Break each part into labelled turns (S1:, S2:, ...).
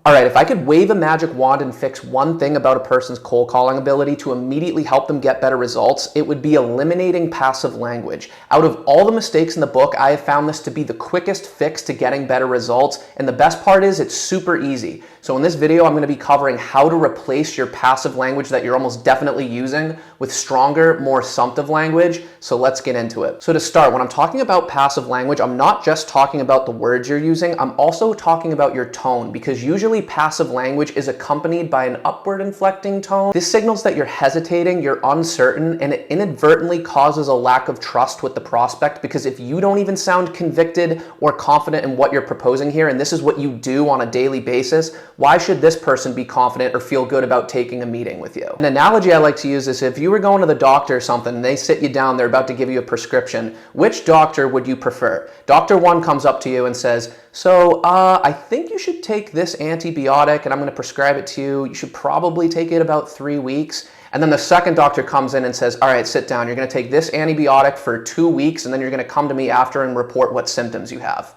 S1: All right, if I could wave a magic wand and fix one thing about a person's cold calling ability to immediately help them get better results, it would be eliminating passive language. Out of all the mistakes in the book, I have found this to be the quickest fix to getting better results, and the best part is it's super easy. So in this video, I'm going to be covering how to replace your passive language that you're almost definitely using with stronger, more assumptive language. So let's get into it. So to start, when I'm talking about passive language, I'm not just talking about the words you're using, I'm also talking about your tone, because usually passive language is accompanied by an upward inflecting tone. This signals that you're hesitating, you're uncertain, and it inadvertently causes a lack of trust with the prospect, because if you don't even sound convicted or confident in what you're proposing here, and this is what you do on a daily basis, why should this person be confident or feel good about taking a meeting with you? An analogy I like to use is if you were going to the doctor or something and they sit you down, they're about to give you a prescription, which doctor would you prefer? Doctor 1 comes up to you and says, I think you should take this antibiotic and I'm going to prescribe it to you. You should probably take it about 3 weeks. And then the second doctor comes in and says, all right, sit down. You're going to take this antibiotic for 2 weeks and then you're going to come to me after and report what symptoms you have.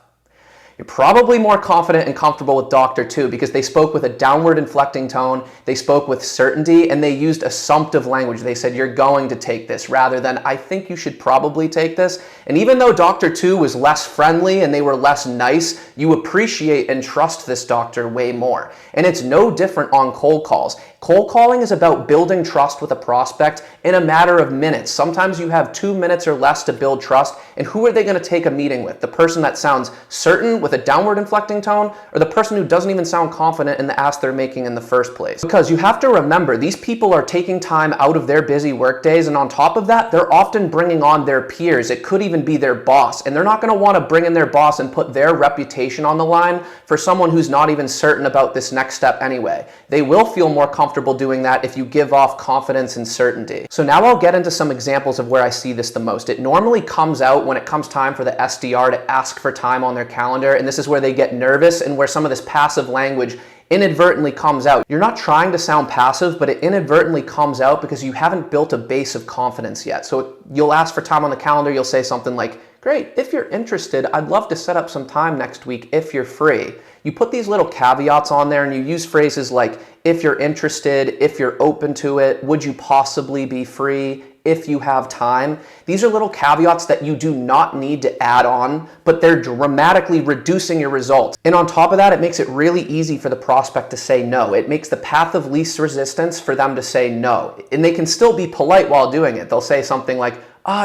S1: You're probably more confident and comfortable with Doctor 2 because they spoke with a downward inflecting tone, they spoke with certainty, and they used assumptive language. They said, you're going to take this, rather than, I think you should probably take this. And even though Doctor 2 was less friendly and they were less nice, you appreciate and trust this doctor way more. And it's no different on cold calls. Cold calling is about building trust with a prospect in a matter of minutes. Sometimes you have 2 minutes or less to build trust, and who are they going to take a meeting with? The person that sounds certain with a downward inflecting tone, or the person who doesn't even sound confident in the ask they're making in the first place? Because you have to remember, these people are taking time out of their busy work days, and on top of that, they're often bringing on their peers. It could even be their boss, and they're not going to want to bring in their boss and put their reputation on the line for someone who's not even certain about this next step anyway. They will feel more comfortable doing that if you give off confidence and certainty. So now I'll get into some examples of where I see this the most. It normally comes out when it comes time for the SDR to ask for time on their calendar, and this is where they get nervous and where some of this passive language inadvertently comes out. You're not trying to sound passive, but it inadvertently comes out because you haven't built a base of confidence yet. So you'll ask for time on the calendar, you'll say something like, great, if you're interested, I'd love to set up some time next week if you're free. You put these little caveats on there and you use phrases like, if you're interested, if you're open to it, would you possibly be free, if you have time. These are little caveats that you do not need to add on, but they're dramatically reducing your results. And on top of that, it makes it really easy for the prospect to say no. It makes the path of least resistance for them to say no. And they can still be polite while doing it. They'll say something like,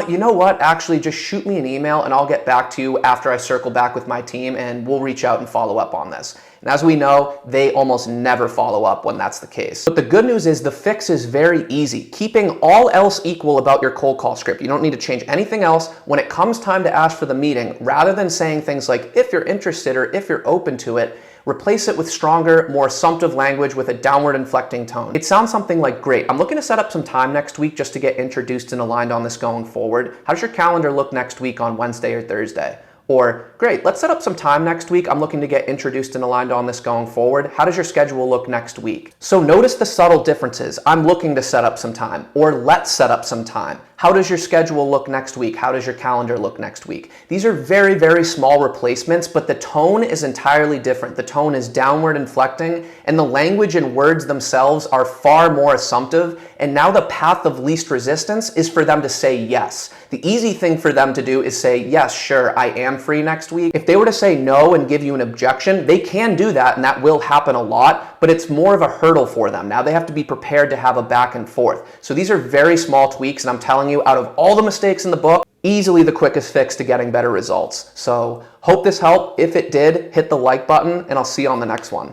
S1: you know what, actually just shoot me an email and I'll get back to you after I circle back with my team and we'll reach out and follow up on this. And as we know, they almost never follow up when that's the case. But the good news is the fix is very easy. Keeping all else equal about your cold call script. You don't need to change anything else. When it comes time to ask for the meeting, rather than saying things like, if you're interested or if you're open to it, replace it with stronger, more assumptive language with a downward inflecting tone. It sounds something like, great, I'm looking to set up some time next week just to get introduced and aligned on this going forward. How does your calendar look next week on Wednesday or Thursday? Or, great, let's set up some time next week. I'm looking to get introduced and aligned on this going forward. How does your schedule look next week? So notice the subtle differences. I'm looking to set up some time, or let's set up some time. How does your schedule look next week? How does your calendar look next week? These are very, very small replacements, but the tone is entirely different. The tone is downward inflecting, and the language and words themselves are far more assumptive. And now the path of least resistance is for them to say yes. The easy thing for them to do is say, yes, sure, I am free next week. If they were to say no and give you an objection, they can do that, and that will happen a lot, but it's more of a hurdle for them. Now they have to be prepared to have a back and forth. So these are very small tweaks, and I'm telling you, out of all the mistakes in the book, easily the quickest fix to getting better results. So hope this helped. If it did, hit the like button, and I'll see you on the next one.